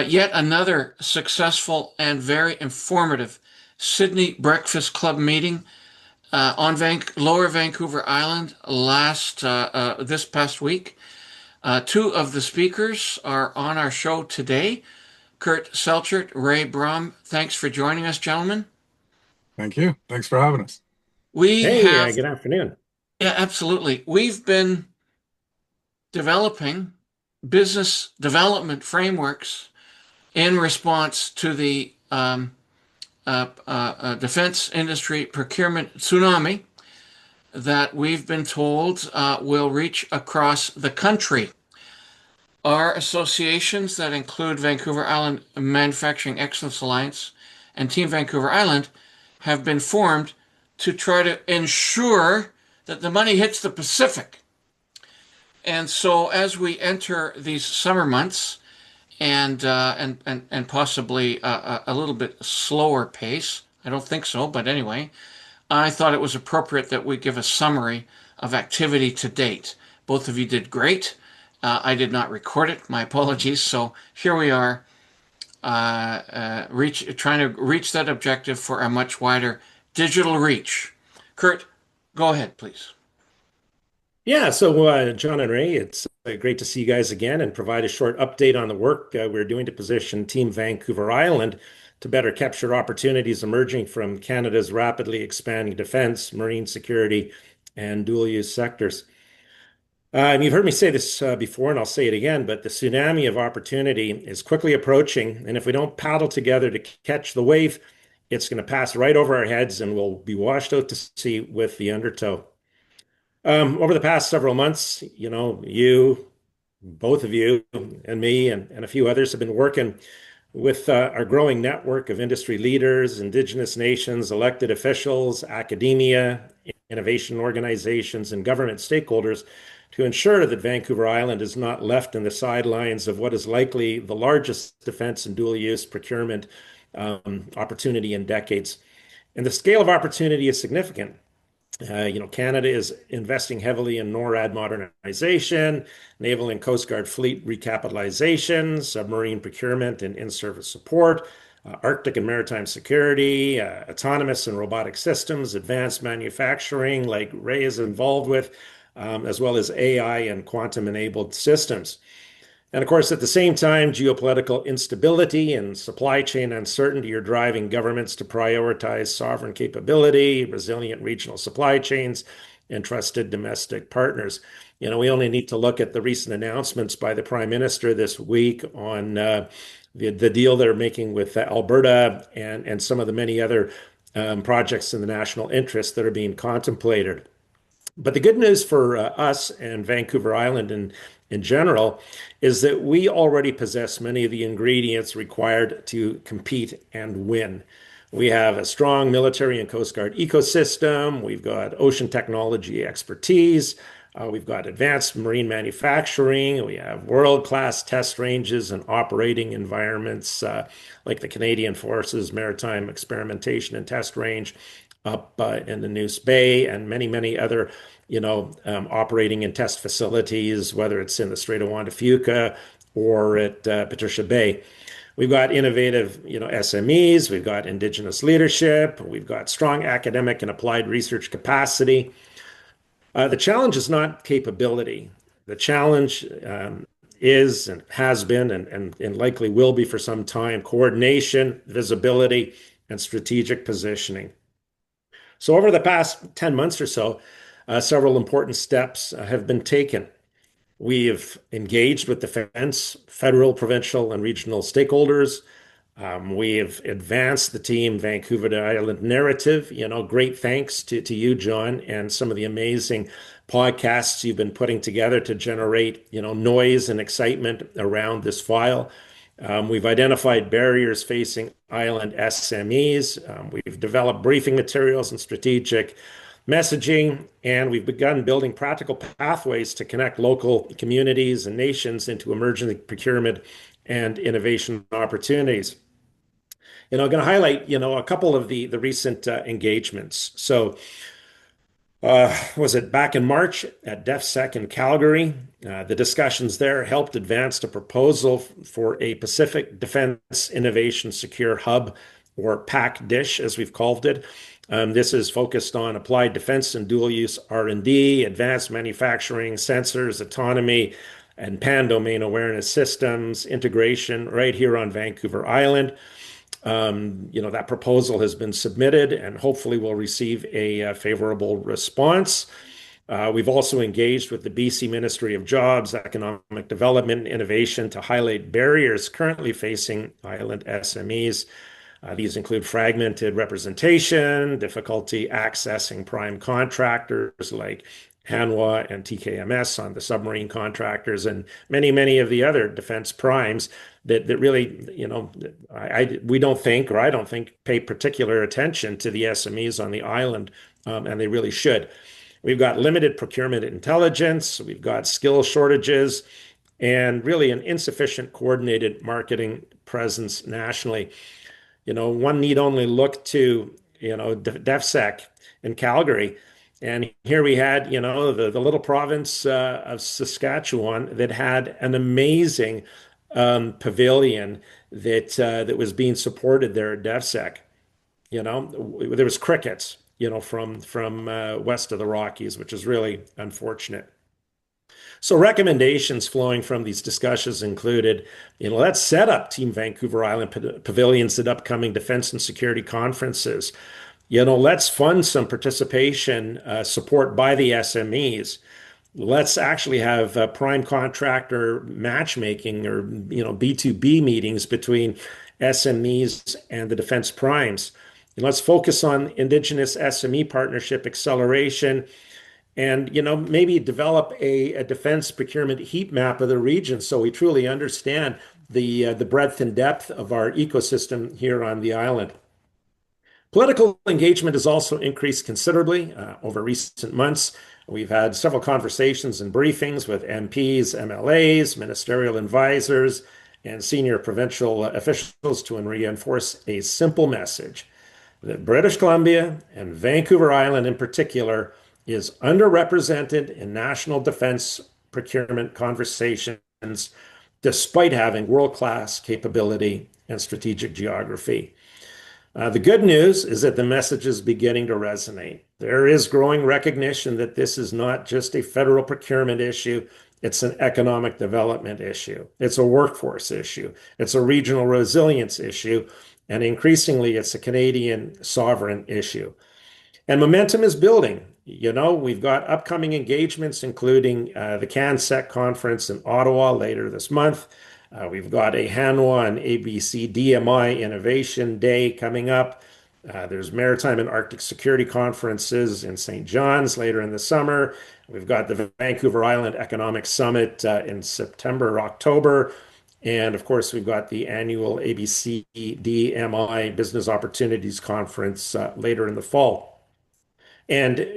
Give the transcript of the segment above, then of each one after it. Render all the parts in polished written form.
Yet another successful and very informative Sydney Breakfast Club meeting on Lower Vancouver Island this past week. Two of the speakers are on our show today. Kurt Selchert, Ray Brum, thanks for joining us, gentlemen. Thank you. Thanks for having us. We Hey, have, good afternoon. yeah, absolutely. We've been developing business development frameworks in response to the defense industry procurement tsunami that we've been told will reach across the country. Our associations that include Vancouver Island Manufacturing Excellence Alliance and Team Vancouver Island have been formed to try to ensure that the money hits the Pacific. And so as we enter these summer months and possibly a little bit slower pace, I don't think so, but anyway, I thought it was appropriate that we give a summary of activity to date. Both of you did great. I did not record it. My apologies. So here we are, trying to reach that objective for a much wider digital reach. Kurt, go ahead, please. Yeah, so John and Ray, it's great to see you guys again and provide a short update on the work we're doing to position Team Vancouver Island to better capture opportunities emerging from Canada's rapidly expanding defense, marine security, and dual use sectors. And you've heard me say this before, and I'll say it again, but the tsunami of opportunity is quickly approaching. And if we don't paddle together to catch the wave, it's going to pass right over our heads and we'll be washed out to sea with the undertow. Over the past several months, both of you, and me, and a few others have been working with our growing network of industry leaders, indigenous nations, elected officials, academia, innovation organizations, and government stakeholders to ensure that Vancouver Island is not left in the sidelines of what is likely the largest defense and dual use procurement opportunity in decades. And the scale of opportunity is significant. Canada is investing heavily in NORAD modernization, naval and coast guard fleet recapitalization, submarine procurement and in-service support, Arctic and maritime security, autonomous and robotic systems, advanced manufacturing, like Ray is involved with, as well as AI and quantum-enabled systems. And of course, at the same time, geopolitical instability and supply chain uncertainty are driving governments to prioritize sovereign capability, resilient regional supply chains, and trusted domestic partners. We only need to look at the recent announcements by the Prime Minister this week on the deal they're making with Alberta and some of the many other projects in the national interest that are being contemplated. But the good news for us and Vancouver Island in general is that we already possess many of the ingredients required to compete and win. We have a strong military and Coast Guard ecosystem. We've got ocean technology expertise. We've got advanced marine manufacturing. We have world-class test ranges and operating environments like the Canadian Forces Maritime Experimentation and Test Range up in the Neuse Bay and many, many other, operating and test facilities, whether it's in the Strait of Juan de Fuca or at Patricia Bay. We've got innovative, SMEs. We've got indigenous leadership. We've got strong academic and applied research capacity. The challenge is not capability. The challenge is and has been and likely will be for some time coordination, visibility, and strategic positioning. So over the past 10 months or so, several important steps have been taken. We have engaged with defense, federal, provincial, and regional stakeholders. We have advanced the Team Vancouver Island narrative. Great thanks to you, John, and some of the amazing podcasts you've been putting together to generate, noise and excitement around this file. We've identified barriers facing island SMEs. We've developed briefing materials and strategic messaging, and we've begun building practical pathways to connect local communities and nations into emerging procurement and innovation opportunities. I'm going to highlight, a couple of the recent engagements. So Was it back in March at DefSec in Calgary? The discussions there helped advance a proposal for a Pacific Defense Innovation Secure Hub, or PAC dish, as we've called it. This is focused on applied defense and dual use R&D, advanced manufacturing, sensors, autonomy, and pan-domain awareness systems, integration right here on Vancouver Island. That proposal has been submitted and hopefully will receive a favorable response. We've also engaged with the BC Ministry of Jobs, Economic Development, and Innovation to highlight barriers currently facing island SMEs. These include fragmented representation, difficulty accessing prime contractors like Hanwha and TKMS on the submarine contractors, and many, many of the other defense primes that really, we don't think, or I don't think, pay particular attention to the SMEs on the island, and they really should. We've got limited procurement intelligence, we've got skill shortages, and really an insufficient coordinated marketing presence nationally. One need only look to, DefSec in Calgary. And here we had, the little province of Saskatchewan that had an amazing pavilion that was being supported there at DefSec. There was crickets, from west of the Rockies, which is really unfortunate. So recommendations flowing from these discussions included, let's set up Team Vancouver Island pavilions at upcoming defense and security conferences. Let's fund some participation support by the SMEs. Let's actually have prime contractor matchmaking, or B2B meetings between SMEs and the defense primes. And let's focus on indigenous SME partnership acceleration, and maybe develop a defense procurement heat map of the region so we truly understand the breadth and depth of our ecosystem here on the island. Political engagement has also increased considerably over recent months. We've had several conversations and briefings with MPs, MLAs, ministerial advisors, and senior provincial officials to reinforce a simple message that British Columbia, and Vancouver Island in particular, is underrepresented in national defense procurement conversations, despite having world-class capability and strategic geography. The good news is that the message is beginning to resonate. There is growing recognition that this is not just a federal procurement issue, it's an economic development issue. It's a workforce issue. It's a regional resilience issue. And increasingly, it's a Canadian sovereign issue. And momentum is building. We've got upcoming engagements, including the CanSec conference in Ottawa later this month. We've got a Hanwha and ABC DMI Innovation Day coming up. There's Maritime and Arctic Security Conferences in St. John's later in the summer. We've got the Vancouver Island Economic Summit in September, October. And of course, we've got the annual ABC DMI Business Opportunities Conference later in the fall. And,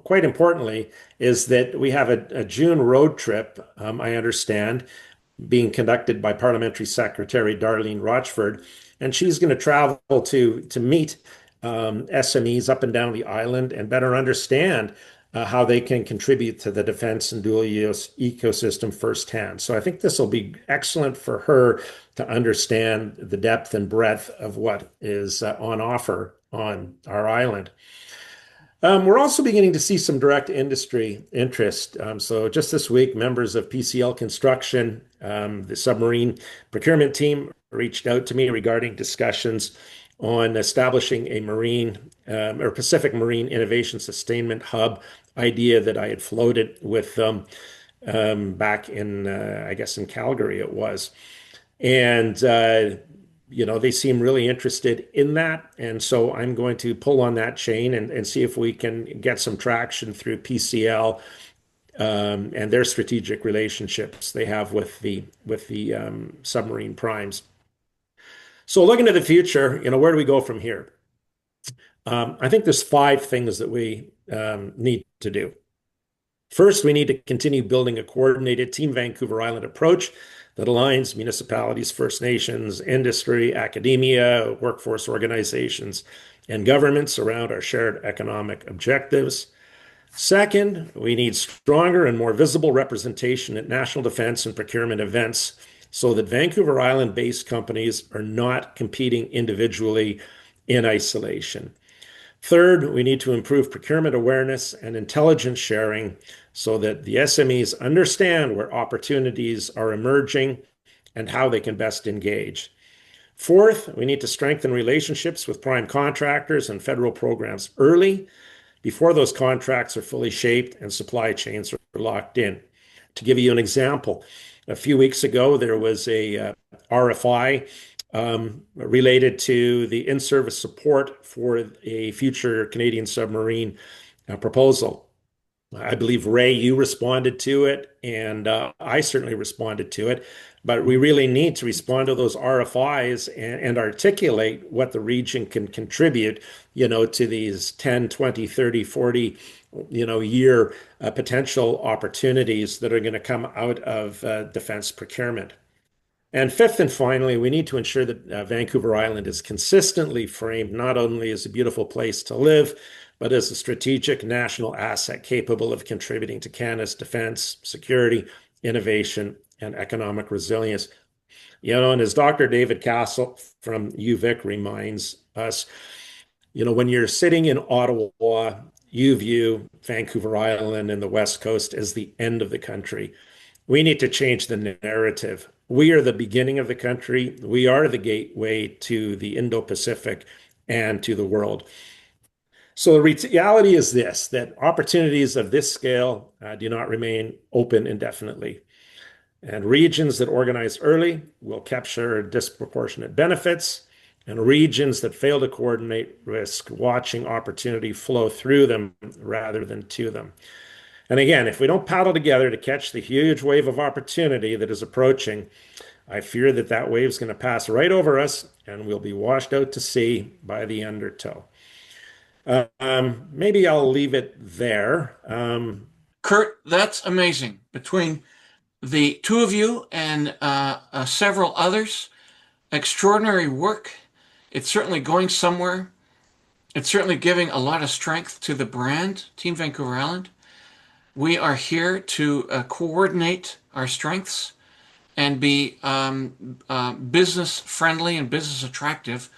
quite importantly, is that we have a June road trip, I understand, being conducted by Parliamentary Secretary Darlene Rochford. And she's going to travel to meet SMEs up and down the island and better understand how they can contribute to the defense and dual use ecosystem firsthand. So I think this will be excellent for her to understand the depth and breadth of what is on offer on our island. We're also beginning to see some direct industry interest. So just this week, members of PCL Construction, the submarine procurement team, reached out to me regarding discussions on establishing a marine or Pacific Marine Innovation Sustainment Hub idea that I had floated with them back in, I guess in Calgary it was. And they seem really interested in that. And so I'm going to pull on that chain and see if we can get some traction through PCL and their strategic relationships they have with the submarine primes. So looking to the future, where do we go from here? I think there's 5 things that we need to do. First, we need to continue building a coordinated Team Vancouver Island approach that aligns municipalities, First Nations, industry, academia, workforce organizations, and governments around our shared economic objectives. Second, we need stronger and more visible representation at national defense and procurement events so that Vancouver Island-based companies are not competing individually in isolation. Third, we need to improve procurement awareness and intelligence sharing so that the SMEs understand where opportunities are emerging and how they can best engage. Fourth, we need to strengthen relationships with prime contractors and federal programs early before those contracts are fully shaped and supply chains are locked in. To give you an example, a few weeks ago, there was a RFI related to the in-service support for a future Canadian submarine proposal. I believe, Ray, you responded to it, and I certainly responded to it. But we really need to respond to those RFIs and articulate what the region can contribute, to these 10, 20, 30, 40, year potential opportunities that are going to come out of defense procurement. And fifth and finally, we need to ensure that Vancouver Island is consistently framed not only as a beautiful place to live, but as a strategic national asset capable of contributing to Canada's defense, security, innovation, and economic resilience. And as Dr. David Castle from UVic reminds us, when you're sitting in Ottawa, you view Vancouver Island and the West Coast as the end of the country. We need to change the narrative. We are the beginning of the country. We are the gateway to the Indo-Pacific and to the world. So the reality is this, that opportunities of this scale do not remain open indefinitely. And regions that organize early will capture disproportionate benefits, and regions that fail to coordinate risk watching opportunity flow through them rather than to them. And again, if we don't paddle together to catch the huge wave of opportunity that is approaching, I fear that that wave is going to pass right over us and we'll be washed out to sea by the undertow. Maybe I'll leave it there. Kurt, that's amazing. Between the two of you and several others, extraordinary work. It's certainly going somewhere. It's certainly giving a lot of strength to the brand, Team Vancouver Island. We are here to coordinate our strengths and be business friendly and business attractive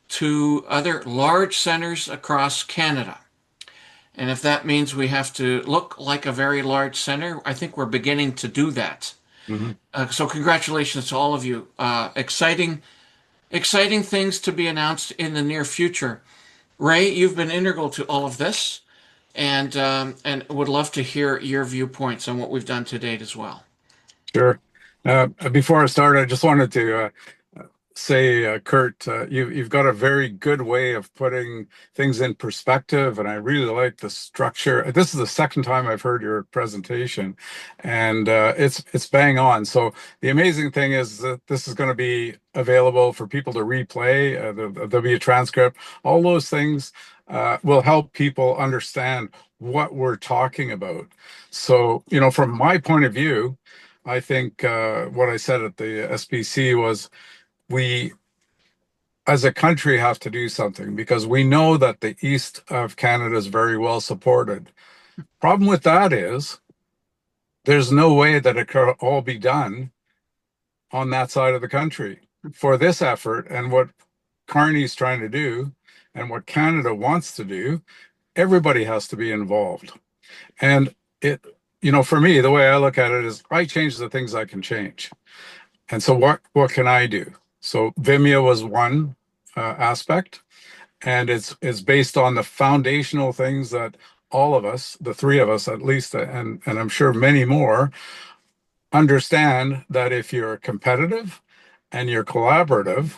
to other large centers across Canada. And if that means we have to look like a very large center, I think we're beginning to do that. Mm-hmm. So congratulations to all of you. Exciting things to be announced in the near future. Ray, you've been integral to all of this, and would love to hear your viewpoints on what we've done to date as well. Sure. Before I start, I just wanted to say, Kurt, you've got a very good way of putting things in perspective, and I really like the structure. This is the second time I've heard your presentation, and it's bang on. So the amazing thing is that this is going to be available for people to replay. There'll be a transcript. All those things will help people understand what we're talking about. So, from my point of view, I think what I said at the SPC was, we as a country have to do something, because we know that the east of Canada is very well supported. Problem with that is there's no way that it could all be done on that side of the country. For this effort and what Carney's trying to do and what Canada wants to do, everybody has to be involved. And for me, the way I look at it is I change the things I can change. And so what can I do? So Vimeo was one aspect, and it's based on the foundational things that all of us, the three of us at least, and I'm sure many more, understand that if you're competitive and you're collaborative,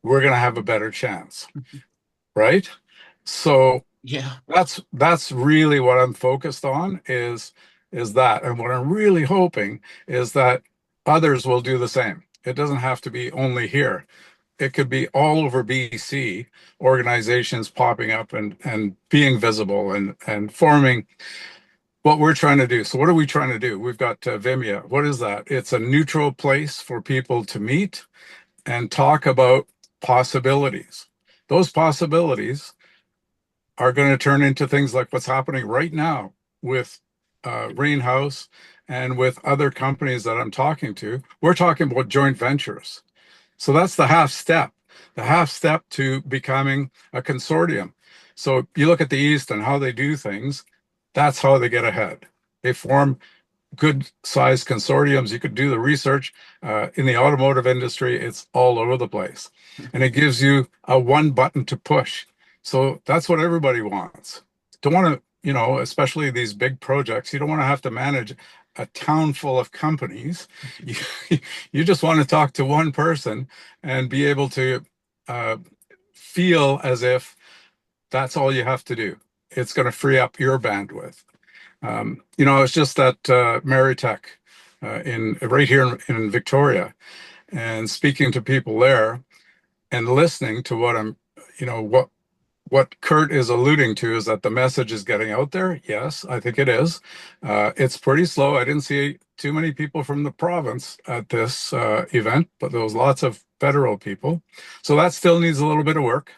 we're going to have a better chance, right? So Yeah, that's really what I'm focused on is that, and what I'm really hoping is that others will do the same. It doesn't have to be only here. It could be all over BC, organizations popping up and being visible and forming what we're trying to do. So what are we trying to do? We've got Vimeo. What is that? It's a neutral place for people to meet and talk about possibilities. Those possibilities are going to turn into things like what's happening right now with Rain House and with other companies that I'm talking to. We're talking about joint ventures. So that's the half step to becoming a consortium. So you look at the East and how they do things, that's how they get ahead. They form good sized consortiums. You could do the research in the automotive industry. It's all over the place. And it gives you a one button to push. So that's what everybody wants. Don't want to, you know, especially these big projects, you don't want to have to manage a town full of companies. You just want to talk to one person and be able to uh, feel as if that's all you have to do. It's going to free up your bandwidth. You know, it's just at Maritech in right here in Victoria, and speaking to people there and listening to what I'm, you know, what Kurt is alluding to is that the message is getting out there. Yes, I think it is. It's pretty slow. I didn't see too many people from the province at this event, but there was lots of federal people. So that still needs a little bit of work.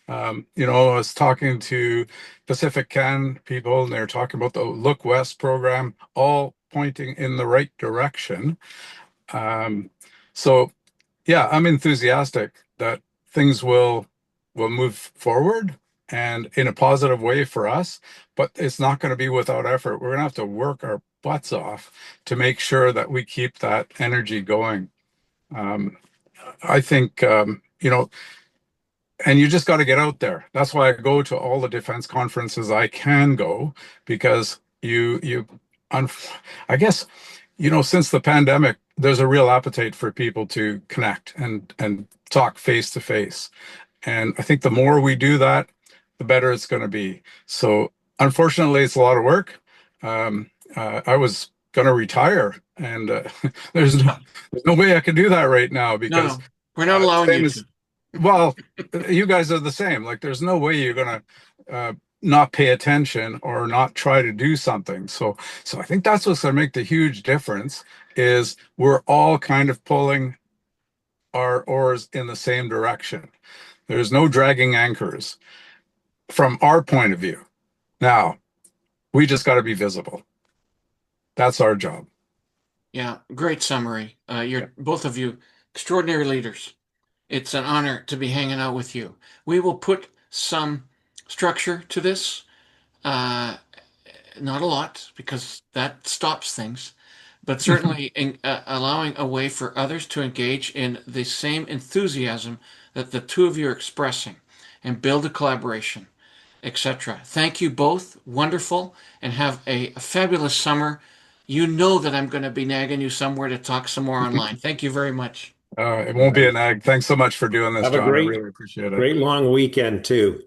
You know, I was talking to Pacific Can people, and they're talking about the Look West program, all pointing in the right direction. So, yeah, I'm enthusiastic that things will move forward and in a positive way for us, but it's not going to be without effort. We're going to have to work our butts off to make sure that we keep that energy going. I think, you know, and you just got to get out there. That's why I go to all the defense conferences I can go, because I guess, you know, since the pandemic, there's a real appetite for people to connect and talk face to face. And I think the more we do that, the better it's going to be. So unfortunately, it's a lot of work. I was going to retire, and there's no way I can do that right now, because No, we're not allowing same you as to. well, you guys are the same. Like, there's no way you're gonna not pay attention or not try to do something. So I think that's what's gonna make the huge difference. Is we're all kind of pulling our oars in the same direction. There's no dragging anchors from our point of view. Now, we just got to be visible. That's our job. Yeah, great summary. You're both of you extraordinary leaders. It's an honor to be hanging out with you. We will put some structure to this. Uh, Not a lot, because that stops things, but certainly allowing a way for others to engage in the same enthusiasm that the two of you are expressing and build a collaboration, etc. Thank you both. Wonderful. And have a fabulous summer. You know that I'm going to be nagging you somewhere to talk some more online. Thank you very much. It won't be a nag. Thanks so much for doing this, Have a John. I really appreciate it. great long weekend too.